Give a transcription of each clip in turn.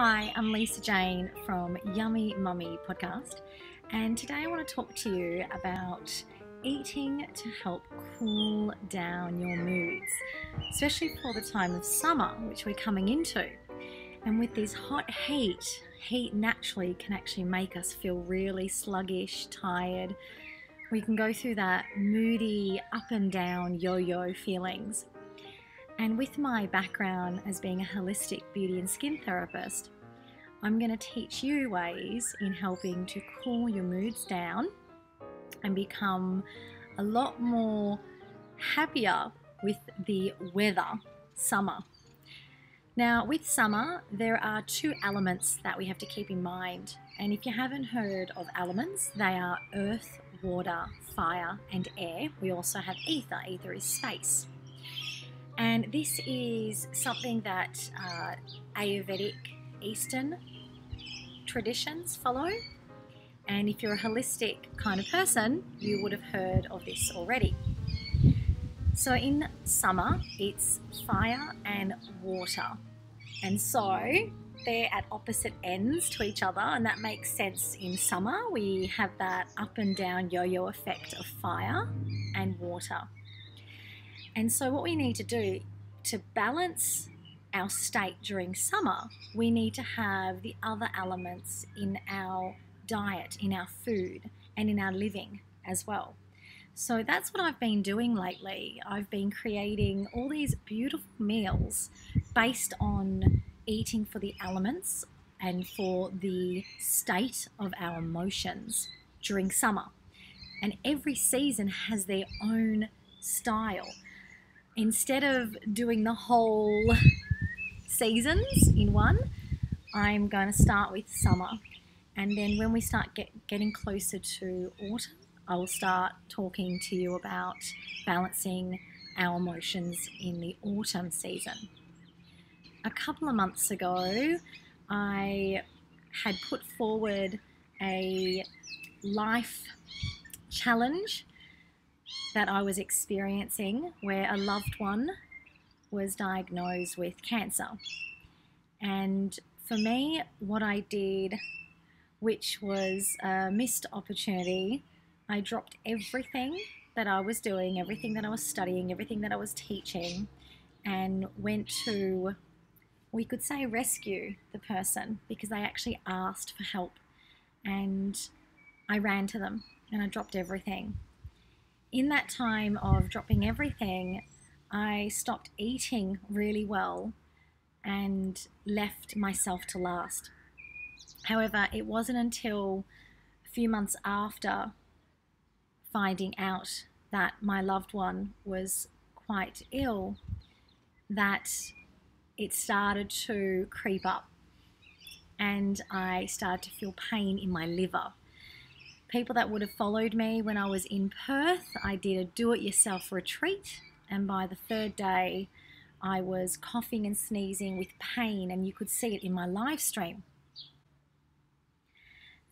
Hi, I'm Lisa Jane from Yummy Mummy podcast, and today I want to talk to you about eating to help cool down your moods, especially for the time of summer, which we're coming into. And with this hot heat naturally can actually make us feel really sluggish, tired. We can go through that moody up and down yo-yo feelings. And with my background as being a holistic beauty and skin therapist, I'm going to teach you ways in helping to cool your moods down and become a lot more happier with the weather, summer. Now, with summer, there are two elements that we have to keep in mind. And if you haven't heard of elements, they are earth, water, fire, and air. We also have ether. Ether is space. And this is something that Ayurvedic Eastern traditions follow. And if you're a holistic kind of person, you would have heard of this already. So in summer, it's fire and water. And so they're at opposite ends to each other, and that makes sense. In summer, we have that up and down yo-yo effect of fire and water. And so what we need to do to balance our state during summer, we need to have the other elements in our diet, in our food, and in our living as well. So that's what I've been doing lately. I've been creating all these beautiful meals based on eating for the elements and for the state of our emotions during summer. And every season has their own style. Instead of doing the whole seasons in one, I'm going to start with summer. And then when we start getting closer to autumn, I will start talking to you about balancing our emotions in the autumn season. A couple of months ago, I had put forward a life challenge that I was experiencing where a loved one was diagnosed with cancer. And for me, what I did, which was a missed opportunity, I dropped everything that I was doing, everything that I was studying, everything that I was teaching, and went to, we could say, rescue the person, because they actually asked for help. And I ran to them and I dropped everything. In that time of dropping everything, I stopped eating really well and left myself to last. However, it wasn't until a few months after finding out that my loved one was quite ill that it started to creep up, and I started to feel pain in my liver. People that would have followed me when I was in Perth, I did a do-it-yourself retreat, and by the third day I was coughing and sneezing with pain, and you could see it in my live stream.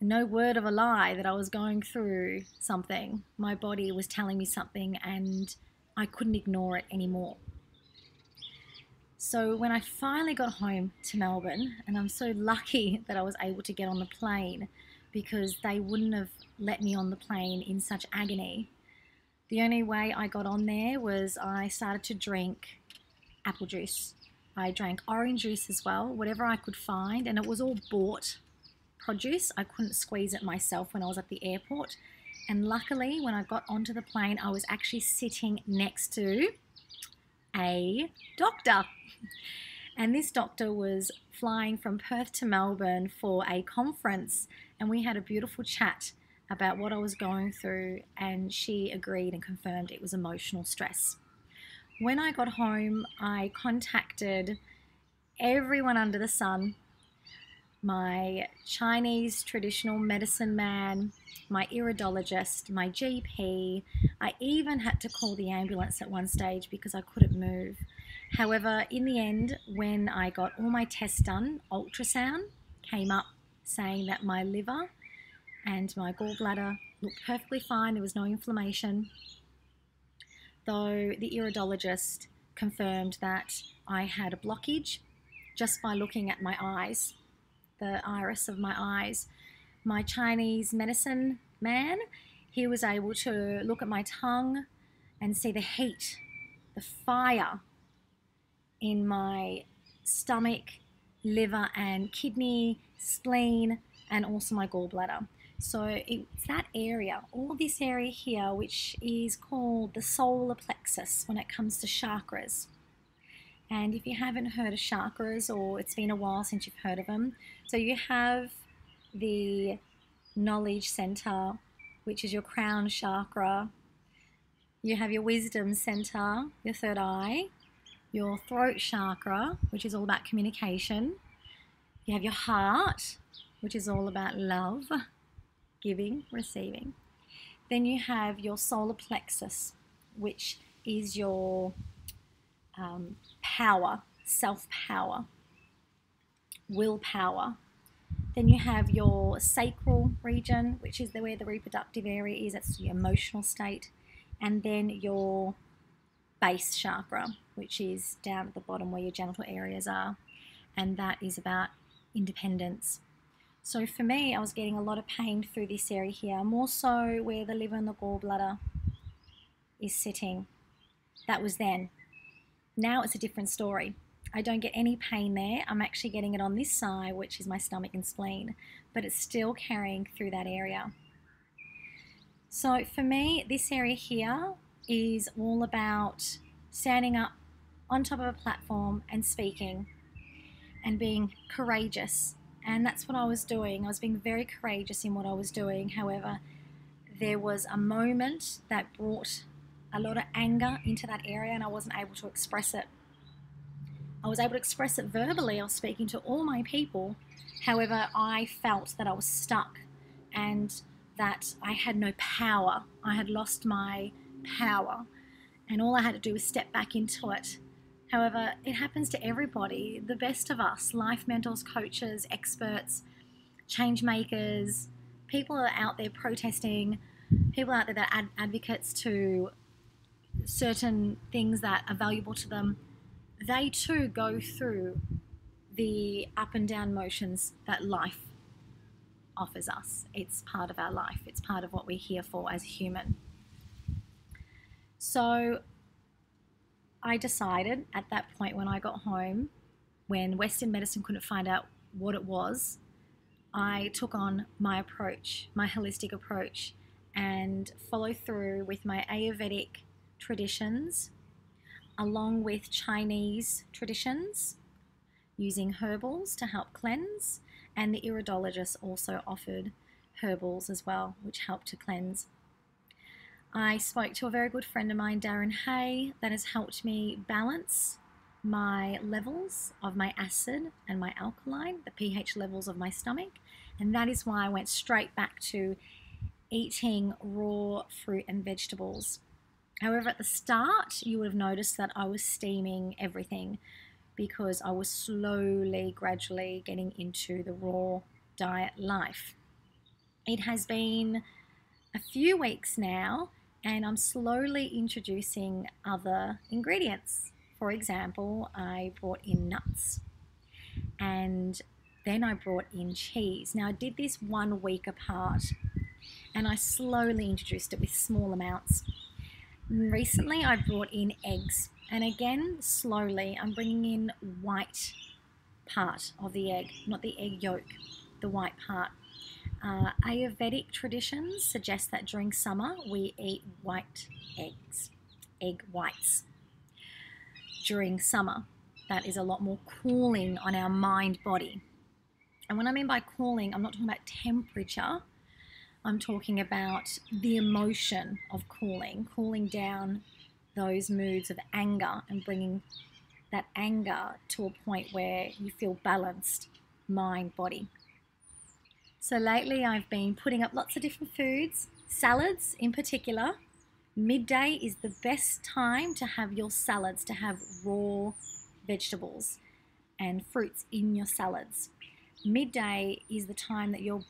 No word of a lie that I was going through something. My body was telling me something and I couldn't ignore it anymore. So when I finally got home to Melbourne, and I'm so lucky that I was able to get on the plane, because they wouldn't have let me on the plane in such agony. The only way I got on there was I started to drink apple juice. I drank orange juice as well, whatever I could find, and it was all bought produce. I couldn't squeeze it myself when I was at the airport. And luckily, when I got onto the plane, I was actually sitting next to a doctor. And this doctor was flying from Perth to Melbourne for a conference, and we had a beautiful chat about what I was going through, and she agreed and confirmed it was emotional stress. When I got home, I contacted everyone under the sun, my Chinese traditional medicine man, my iridologist, my GP. I even had to call the ambulance at one stage because I couldn't move. However, in the end, when I got all my tests done, ultrasound came up saying that my liver and my gallbladder looked perfectly fine. There was no inflammation, though the iridologist confirmed that I had a blockage just by looking at my eyes. the iris of my eyes. My Chinese medicine man, he was able to look at my tongue and see the heat, the fire in my stomach, liver and kidney, spleen, and also my gallbladder. So it's that area, all this area here, which is called the solar plexus when it comes to chakras. And if you haven't heard of chakras, or it's been a while since you've heard of them, so you have the knowledge center, which is your crown chakra. You have your wisdom center, your third eye, your throat chakra, which is all about communication. You have your heart, which is all about love, giving, receiving. Then you have your solar plexus, which is your power, self-power, willpower. Then you have your sacral region, which is where the reproductive area is. That's your emotional state. And then your base chakra, which is down at the bottom where your genital areas are. And that is about independence. So for me, I was getting a lot of pain through this area here, more so where the liver and the gallbladder is sitting. That was then. Now it's a different story. I don't get any pain there. I'm actually getting it on this side, which is my stomach and spleen, but it's still carrying through that area. So for me, this area here is all about standing up on top of a platform and speaking and being courageous. And that's what I was doing. I was being very courageous in what I was doing. However, there was a moment that brought a lot of anger into that area and I wasn't able to express it. I was able to express it verbally. I was speaking to all my people. However, I felt that I was stuck and that I had no power. I had lost my power and all I had to do was step back into it. However, it happens to everybody, the best of us, life mentors, coaches, experts, change makers, people are out there protesting, people out there that are advocates to certain things that are valuable to them. They too go through the up and down motions that life offers us. It's part of our life. It's part of what we're here for as a human. So I decided at that point when I got home, when Western medicine couldn't find out what it was, I took on my approach, my holistic approach, and follow through with my Ayurvedic traditions, along with Chinese traditions, using herbals to help cleanse, and the iridologist also offered herbals as well, which helped to cleanse. I spoke to a very good friend of mine, Darren Hay, that has helped me balance my levels of my acid and my alkaline, the pH levels of my stomach, and that is why I went straight back to eating raw fruit and vegetables. However, at the start, you would have noticed that I was steaming everything because I was slowly, gradually getting into the raw diet life. It has been a few weeks now, and I'm slowly introducing other ingredients. For example, I brought in nuts, and then I brought in cheese. Now, I did this 1 week apart, and I slowly introduced it with small amounts. Recently, I brought in eggs, and again, slowly, I'm bringing in white part of the egg, not the egg yolk, the white part. Ayurvedic traditions suggest that during summer, we eat white eggs, egg whites. During summer, that is a lot more cooling on our mind body. And what I mean by cooling, I'm not talking about temperature. I'm talking about the emotion of cooling down those moods of anger and bringing that anger to a point where you feel balanced, mind, body. So lately I've been putting up lots of different foods, salads in particular. Midday is the best time to have your salads, to have raw vegetables and fruits in your salads. Midday is the time that your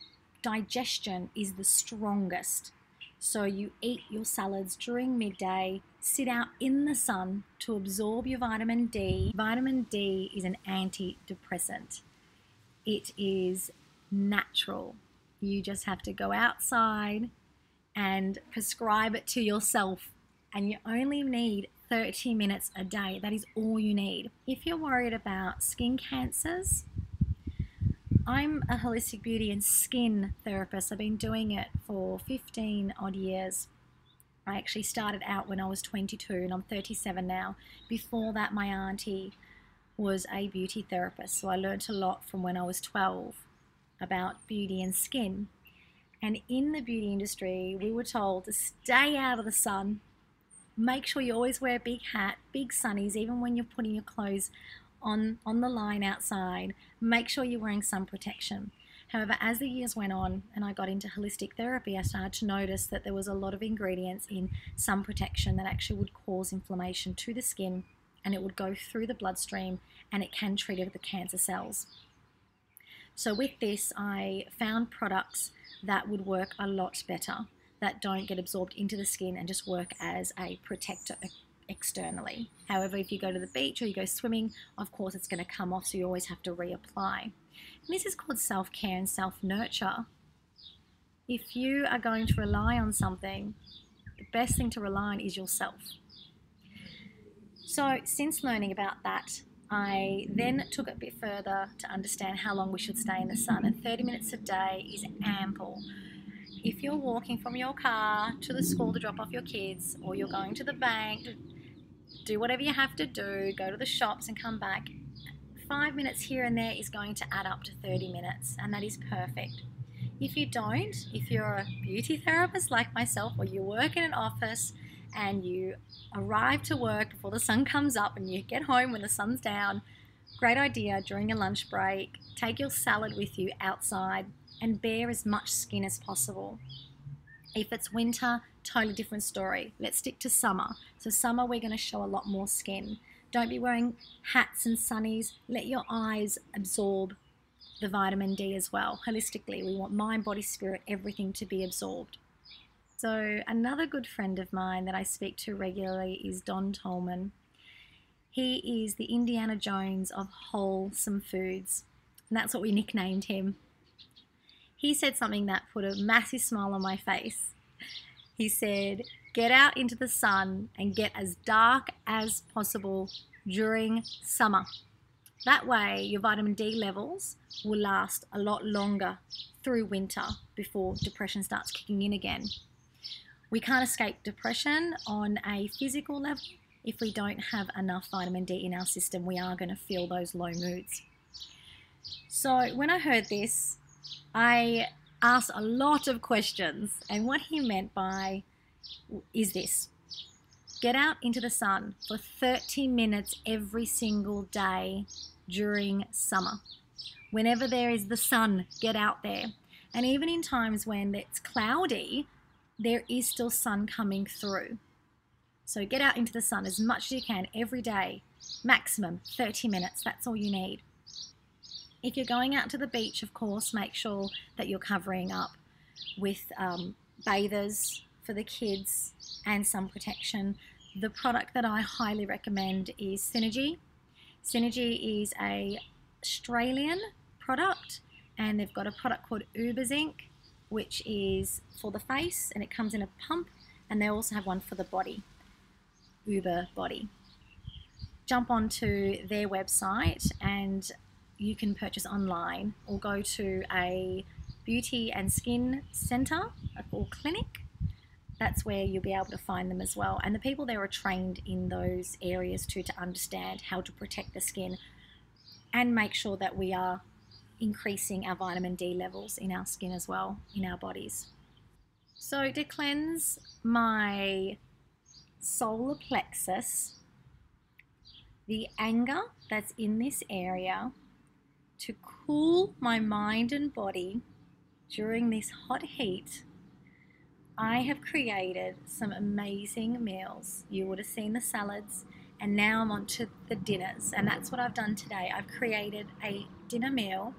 digestion is the strongest. So you eat your salads during midday, sit out in the sun to absorb your vitamin D. Vitamin D is an antidepressant. It is natural. You just have to go outside and prescribe it to yourself, and you only need 30 minutes a day. That is all you need. If you're worried about skin cancers, I'm a holistic beauty and skin therapist. I've been doing it for 15 odd years. I actually started out when I was 22 and I'm 37 now. Before that, my auntie was a beauty therapist, so I learned a lot from when I was 12 about beauty and skin. And in the beauty industry, we were told to stay out of the sun. Make sure you always wear a big hat, big sunnies, even when you're putting your clothes on the line outside. Make sure you're wearing sun protection. However, as the years went on and I got into holistic therapy, I started to notice that there was a lot of ingredients in sun protection that actually would cause inflammation to the skin, and it would go through the bloodstream and it can trigger the cancer cells. So with this, I found products that would work a lot better, that don't get absorbed into the skin and just work as a protector externally. However, if you go to the beach or you go swimming, of course it's going to come off, so you always have to reapply. And this is called self-care and self-nurture. If you are going to rely on something, the best thing to rely on is yourself. So since learning about that, I then took it a bit further to understand how long we should stay in the sun, and 30 minutes a day is ample. If you're walking from your car to the school to drop off your kids, or you're going to the bank to do whatever you have to do, go to the shops and come back, 5 minutes here and there is going to add up to 30 minutes, and that is perfect. If you don't, if you're a beauty therapist like myself, or you work in an office and you arrive to work before the sun comes up and you get home when the sun's down, great idea during your lunch break, take your salad with you outside and bare as much skin as possible. If it's winter, totally different story. Let's stick to summer. So summer, we're going to show a lot more skin. Don't be wearing hats and sunnies. Let your eyes absorb the vitamin D as well. Holistically, we want mind, body, spirit, everything to be absorbed. So another good friend of mine that I speak to regularly is Don Tolman. He is the Indiana Jones of wholesome foods, and that's what we nicknamed him. He said something that put a massive smile on my face. He said, get out into the sun and get as dark as possible during summer. That way your vitamin D levels will last a lot longer through winter before depression starts kicking in again. We can't escape depression on a physical level. If we don't have enough vitamin D in our system, we are going to feel those low moods. So when I heard this, I asked a lot of questions, and what he meant by is this: get out into the sun for 30 minutes every single day during summer. Whenever there is the sun, get out there. And even in times when it's cloudy, there is still sun coming through. So get out into the sun as much as you can every day, maximum 30 minutes, that's all you need. If you're going out to the beach, of course, make sure that you're covering up with bathers for the kids and sun protection. The product that I highly recommend is Synergy. Synergy is an Australian product, and they've got a product called Uber Zinc, which is for the face, and it comes in a pump, and they also have one for the body, Uber Body. Jump onto their website and you can purchase online, or go to a beauty and skin centre or clinic. That's where you'll be able to find them as well. And the people there are trained in those areas to understand how to protect the skin and make sure that we are increasing our vitamin D levels in our skin as well, in our bodies. So to cleanse my solar plexus, the anger that's in this area, to cool my mind and body during this hot heat, I have created some amazing meals. You would have seen the salads, and now I'm on to the dinners, and that's what I've done today. I've created a dinner meal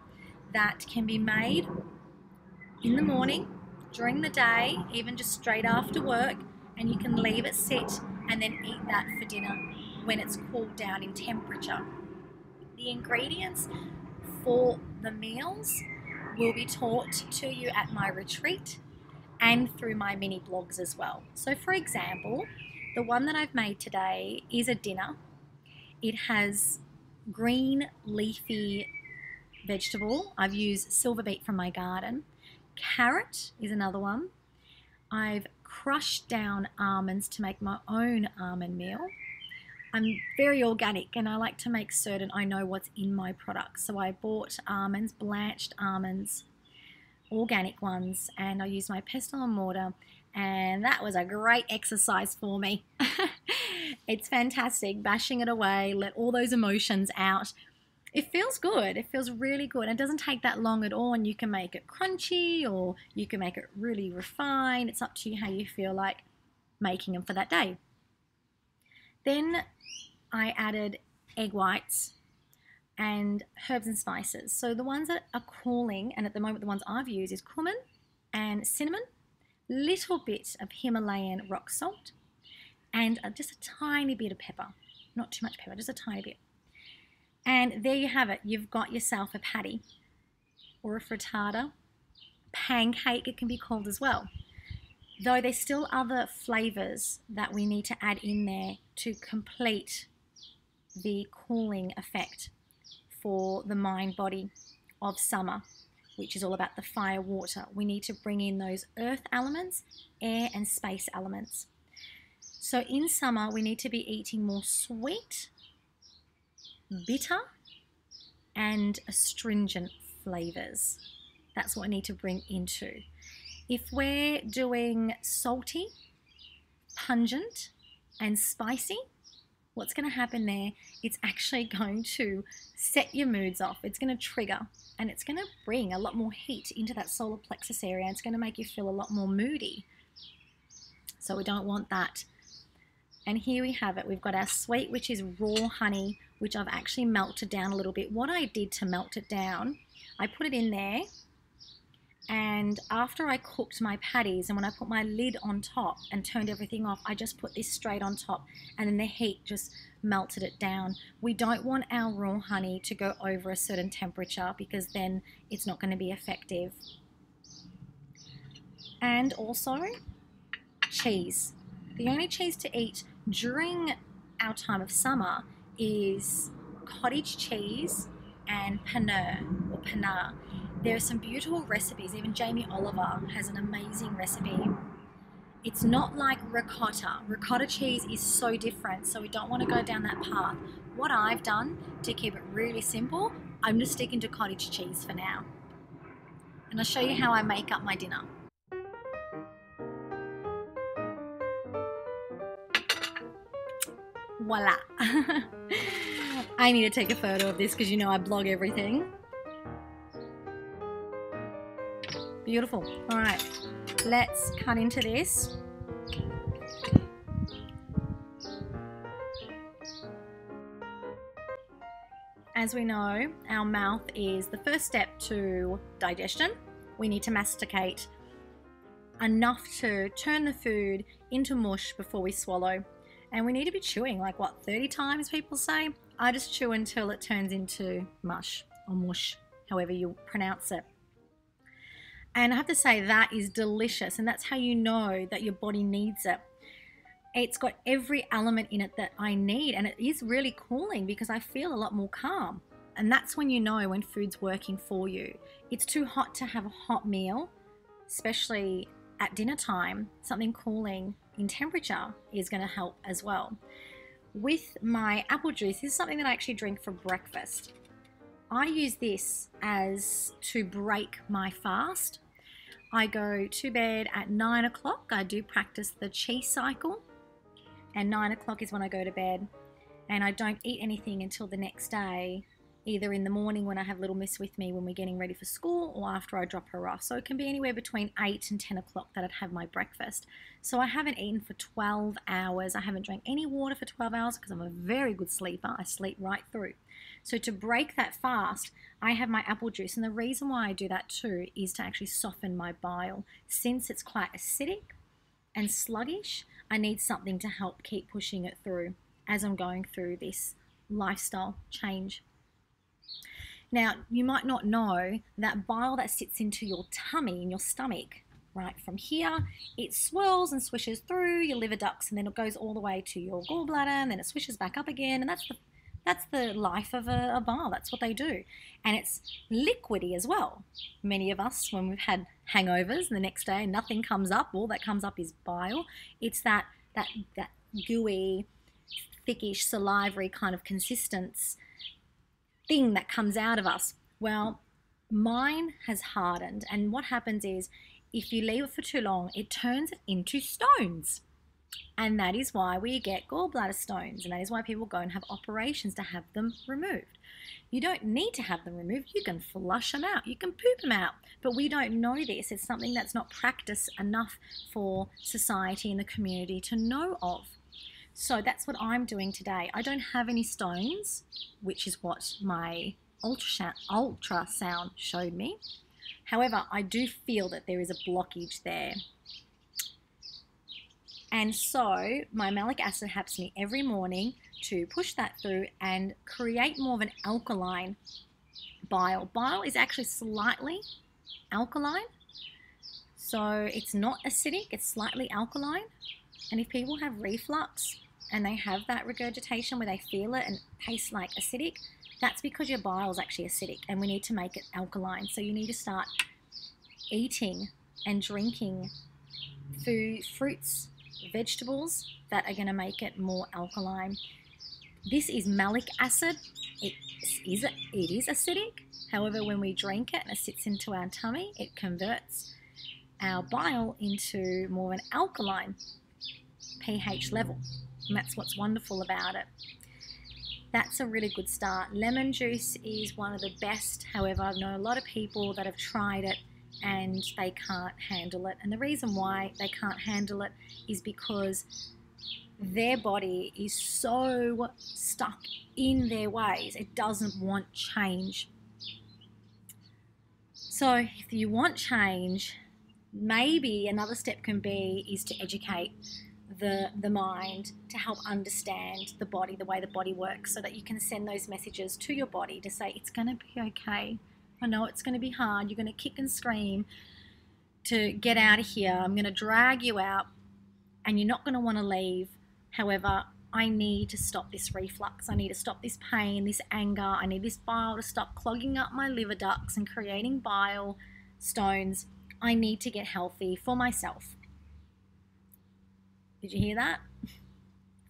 that can be made in the morning, during the day, even just straight after work, and you can leave it sit and then eat that for dinner when it's cooled down in temperature. The ingredients for the meals will be taught to you at my retreat and through my mini blogs as well. So for example, the one that I've made today is a dinner. It has green leafy vegetable. I've used silver beet from my garden. Carrot is another one. I've crushed down almonds to make my own almond meal. I'm very organic and I like to make certain I know what's in my products. So I bought almonds, blanched almonds, organic ones, and I used my pestle and mortar, and that was a great exercise for me. It's fantastic, bashing it away, let all those emotions out. It feels good. It feels really good. It doesn't take that long at all, and you can make it crunchy or you can make it really refined. It's up to you how you feel like making them for that day. Then I added egg whites and herbs and spices. So the ones that are cooling, and at the moment the ones I've used is cumin and cinnamon, little bit of Himalayan rock salt, and just a tiny bit of pepper. Not too much pepper, just a tiny bit. And there you have it. You've got yourself a patty or a frittata, pancake it can be called as well. Though there's still other flavors that we need to add in there to complete the cooling effect for the mind body of summer, which is all about the fire, water. We need to bring in those earth elements, air and space elements. So in summer, we need to be eating more sweet, bitter, and astringent flavors. That's what we need to bring into. If we're doing salty, pungent, and spicy, what's going to happen there? It's actually going to set your moods off. It's going to trigger, and it's going to bring a lot more heat into that solar plexus area. It's going to make you feel a lot more moody. So we don't want that. And here we have it. We've got our sweet, which is raw honey, which I've actually melted down a little bit. What I did to melt it down, I put it in there, and after I cooked my patties and when I put my lid on top and turned everything off, I just put this straight on top, and then the heat just melted it down. We don't want our raw honey to go over a certain temperature because then it's not going to be effective. And also cheese. The only cheese to eat during our time of summer is cottage cheese and paneer or paneer. There are some beautiful recipes. Even Jamie Oliver has an amazing recipe. It's not like ricotta. Ricotta cheese is so different, so we don't want to go down that path. What I've done to keep it really simple, I'm just sticking to cottage cheese for now. And I'll show you how I make up my dinner. Voila. I need to take a photo of this because you know I blog everything. Beautiful. All right, let's cut into this. As we know, our mouth is the first step to digestion. We need to masticate enough to turn the food into mush before we swallow. And we need to be chewing like, what, 30 times people say? I just chew until it turns into mush or mush, however you pronounce it. And I have to say that is delicious, and that's how you know that your body needs it. It's got every element in it that I need, and it is really cooling because I feel a lot more calm. And that's when you know when food's working for you. It's too hot to have a hot meal, especially at dinner time. Something cooling in temperature is going to help as well. With my apple juice, this is something that I actually drink for breakfast. I use this as to break my fast. I go to bed at 9 o'clock. I do practice the chi cycle, and 9 o'clock is when I go to bed, and I don't eat anything until the next day, either in the morning when I have little miss with me when we're getting ready for school, or after I drop her off. So it can be anywhere between 8 and 10 o'clock that I'd have my breakfast. So I haven't eaten for 12 hours. I haven't drank any water for 12 hours because I'm a very good sleeper. I sleep right through. So to break that fast, I have my apple juice. And the reason why I do that too is to actually soften my bile. Since it's quite acidic and sluggish, I need something to help keep pushing it through as I'm going through this lifestyle change. Now, you might not know that bile that sits into your tummy, in your stomach, right from here, it swirls and swishes through your liver ducts, and then it goes all the way to your gallbladder, and then it swishes back up again, and that's the life of a bile. That's what they do. And it's liquidy as well. Many of us, when we've had hangovers, the next day nothing comes up, all that comes up is bile. It's that gooey, thickish, salivary kind of consistence thing that comes out of us. Well, mine has hardened, and what happens is if you leave it for too long, it turns it into stones. And that is why we get gallbladder stones, and that is why people go and have operations to have them removed. You don't need to have them removed. You can flush them out. You can poop them out. But we don't know this. It's something that's not practiced enough for society and the community to know of. So that's what I'm doing today. I don't have any stones, which is what my ultrasound showed me. However, I do feel that there is a blockage there. And so my malic acid helps me every morning to push that through and create more of an alkaline bile. Bile is actually slightly alkaline. So it's not acidic, it's slightly alkaline. And if people have reflux and they have that regurgitation where they feel it and it tastes like acidic, that's because your bile is actually acidic, and we need to make it alkaline. So you need to start eating and drinking food, fruits, vegetables that are going to make it more alkaline. This is malic acid. It is acidic. However, when we drink it and it sits into our tummy, it converts our bile into more of an alkaline pH level. And that's what's wonderful about it. That's a really good start. Lemon juice is one of the best. However, I know a lot of people that have tried it and they can't handle it. And the reason why they can't handle it is because their body is so stuck in their ways. It doesn't want change. So if you want change, maybe another step can be is to educate the mind to help understand the body, the way the body works, so that you can send those messages to your body to say, it's going to be okay. I know it's going to be hard. You're going to kick and scream to get out of here. I'm going to drag you out and you're not going to want to leave. However, I need to stop this reflux. I need to stop this pain, this anger. I need this bile to stop clogging up my liver ducts and creating bile stones. I need to get healthy for myself. Did you hear that?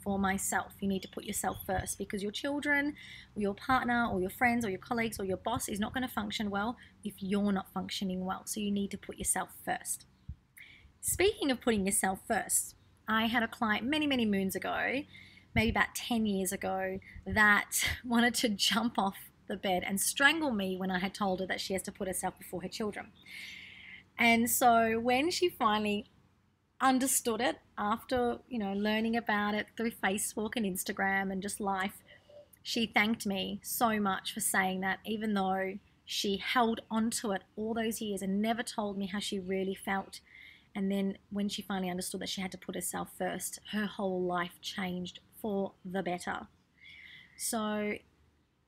For myself. You need to put yourself first, because your children or your partner or your friends or your colleagues or your boss is not going to function well if you're not functioning well. So you need to put yourself first. Speaking of putting yourself first, I had a client many moons ago, maybe about 10 years ago, that wanted to jump off the bed and strangle me when I had told her that she has to put herself before her children. And so when she finally understood it, after learning about it through Facebook and Instagram and just life, she thanked me so much for saying that, even though she held onto it all those years and never told me how she really felt. And then when she finally understood that she had to put herself first, her whole life changed for the better. So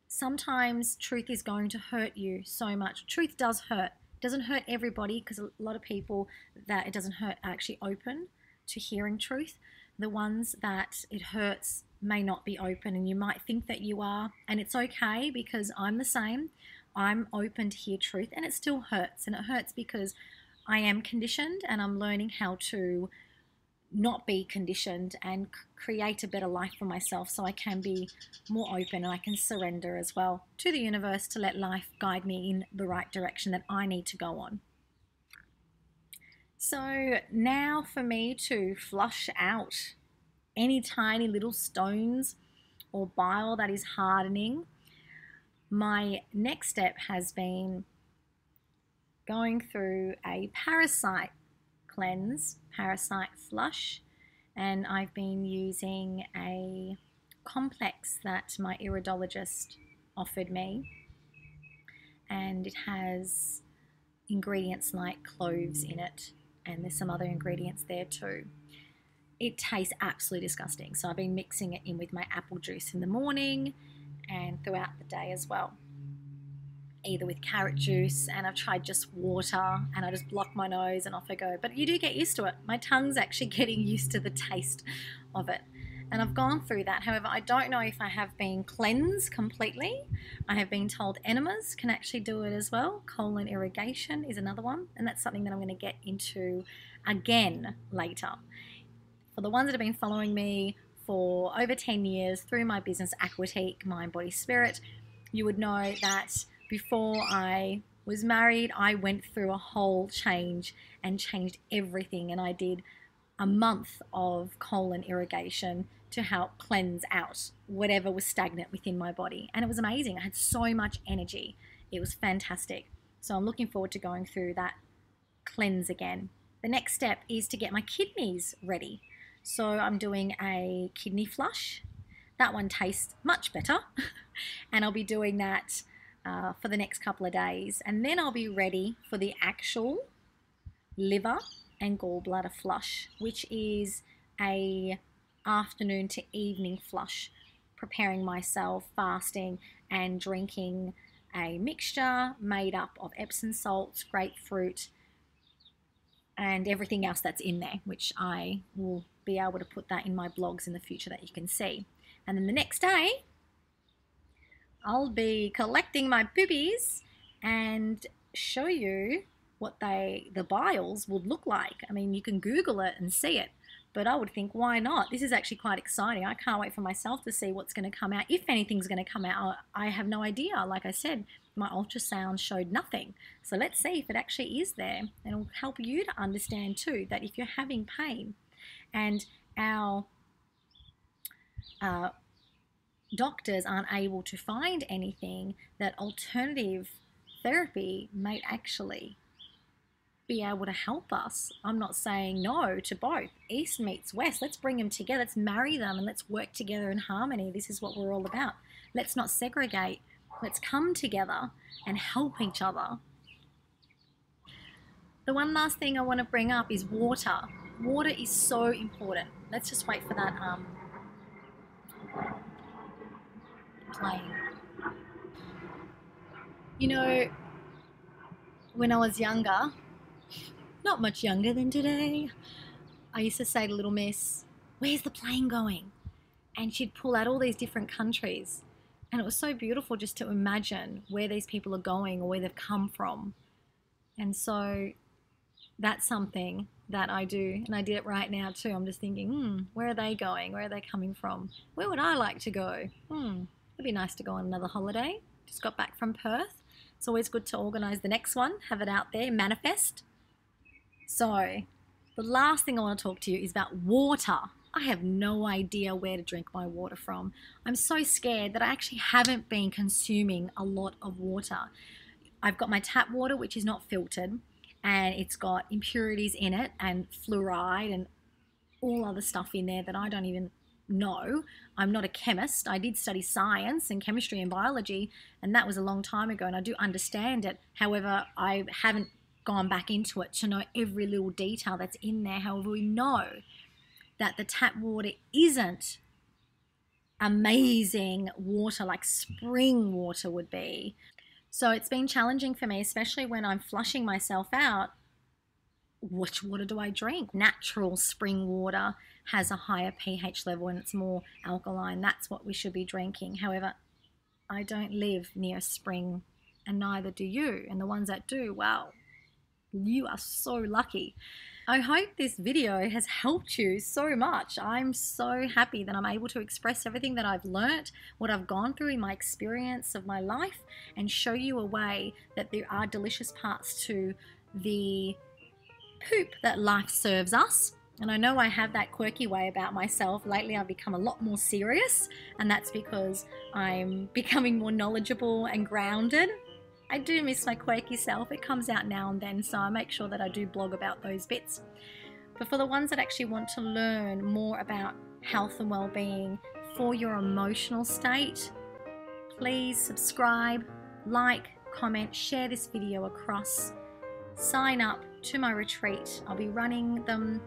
sometimes truth is going to hurt you so much. Truth does hurt. It doesn't hurt everybody, because a lot of people that it doesn't hurt are actually open to hearing truth. The ones that it hurts may not be open, and you might think that you are, and it's okay, because I'm the same. I'm open to hear truth, and it still hurts, and it hurts because I am conditioned and I'm learning how to not be conditioned and create a better life for myself, so I can be more open and I can surrender as well to the universe to let life guide me in the right direction that I need to go on. So now for me to flush out any tiny little stones or bile that is hardening, my next step has been going through a Parasite cleanse, Parasite flush, and I've been using a complex that my iridologist offered me, and it has ingredients like cloves in it, and there's some other ingredients there too. It tastes absolutely disgusting, so I've been mixing it in with my apple juice in the morning and throughout the day as well. either with carrot juice, and I've tried just water, and I just block my nose and off I go. But you do get used to it. My tongue's actually getting used to the taste of it. And I've gone through that. However, I don't know if I have been cleansed completely. I have been told enemas can actually do it as well. Colon irrigation is another one. And that's something that I'm going to get into again later. For the ones that have been following me for over 10 years through my business, Aquatique, Mind, Body, Spirit, you would know that before I was married, I went through a whole change and changed everything. And I did a month of colon irrigation to help cleanse out whatever was stagnant within my body. And it was amazing. I had so much energy. It was fantastic. So I'm looking forward to going through that cleanse again. The next step is to get my kidneys ready. So I'm doing a kidney flush. That one tastes much better. And I'll be doing that for the next couple of days. And then I'll be ready for the actual liver and gallbladder flush, which is a afternoon to evening flush, preparing myself, fasting and drinking a mixture made up of Epsom salts, grapefruit, and everything else that's in there, which I will be able to put that in my blogs in the future that you can see. And then the next day, I'll be collecting my poopies and show you what the biles would look like. I mean, you can Google it and see it, but I would think, why not? This is actually quite exciting. I can't wait for myself to see what's going to come out. If anything's going to come out, I have no idea. Like I said, my ultrasound showed nothing. So let's see if it actually is there. And it'll help you to understand too that if you're having pain and our doctors aren't able to find anything, that alternative therapy may actually be able to help us. I'm not saying no to both. East meets West. Let's bring them together. Let's marry them and let's work together in harmony. This is what we're all about. Let's not segregate. Let's come together and help each other. The one last thing I want to bring up is water. Water is so important. Let's just wait for that plane. You know, when I was younger, not much younger than today, I used to say to little miss, "Where's the plane going?" And she'd pull out all these different countries. And it was so beautiful just to imagine where these people are going or where they've come from. And so that's something that I do. And I did it right now too. I'm just thinking, where are they going? Where are they coming from? Where would I like to go? It'd be nice to go on another holiday. Just got back from Perth. It's always good to organise the next one, have it out there, manifest. So the last thing I want to talk to you is about water. I have no idea where to drink my water from. I'm so scared that I actually haven't been consuming a lot of water. I've got my tap water, which is not filtered, and it's got impurities in it and fluoride and all other stuff in there that I don't even know. I'm not a chemist. I did study science and chemistry and biology, and that was a long time ago, and I do understand it. However, I haven't gone back into it to know every little detail that's in there. However, we know that the tap water isn't amazing water like spring water would be. So it's been challenging for me, especially when I'm flushing myself out. Which water do I drink? Natural spring water has a higher pH level and it's more alkaline. That's what we should be drinking. However, I don't live near a spring, and neither do you. And the ones that do, wow, you are so lucky. I hope this video has helped you so much. I'm so happy that I'm able to express everything that I've learnt, what I've gone through in my experience of my life, and show you a way that there are delicious parts to the poop that life serves us. And I know I have that quirky way about myself. Lately I've become a lot more serious, and that's because I'm becoming more knowledgeable and grounded. I do miss my quirky self. It comes out now and then, so I make sure that I do blog about those bits. But for the ones that actually want to learn more about health and well-being for your emotional state, please subscribe, like, comment, share this video across, sign up to my retreat. I'll be running them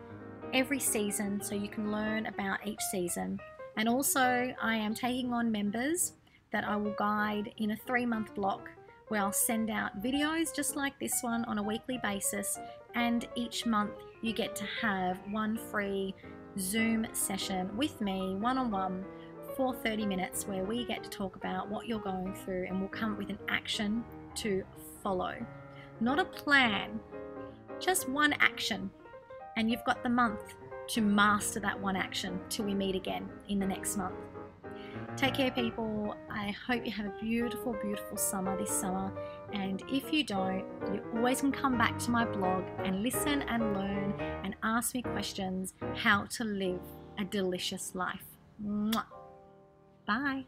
every season so you can learn about each season. And also I am taking on members that I will guide in a 3-month block where I'll send out videos just like this one on a weekly basis, and each month you get to have one free Zoom session with me one-on-one for 30 minutes where we get to talk about what you're going through, and we'll come up with an action to follow. Not a plan, just one action. And you've got the month to master that one action till we meet again in the next month. Take care, people. I hope you have a beautiful, beautiful summer this summer. And if you don't, you always can come back to my blog and listen and learn and ask me questions how to live a delicious life. Mwah. Bye.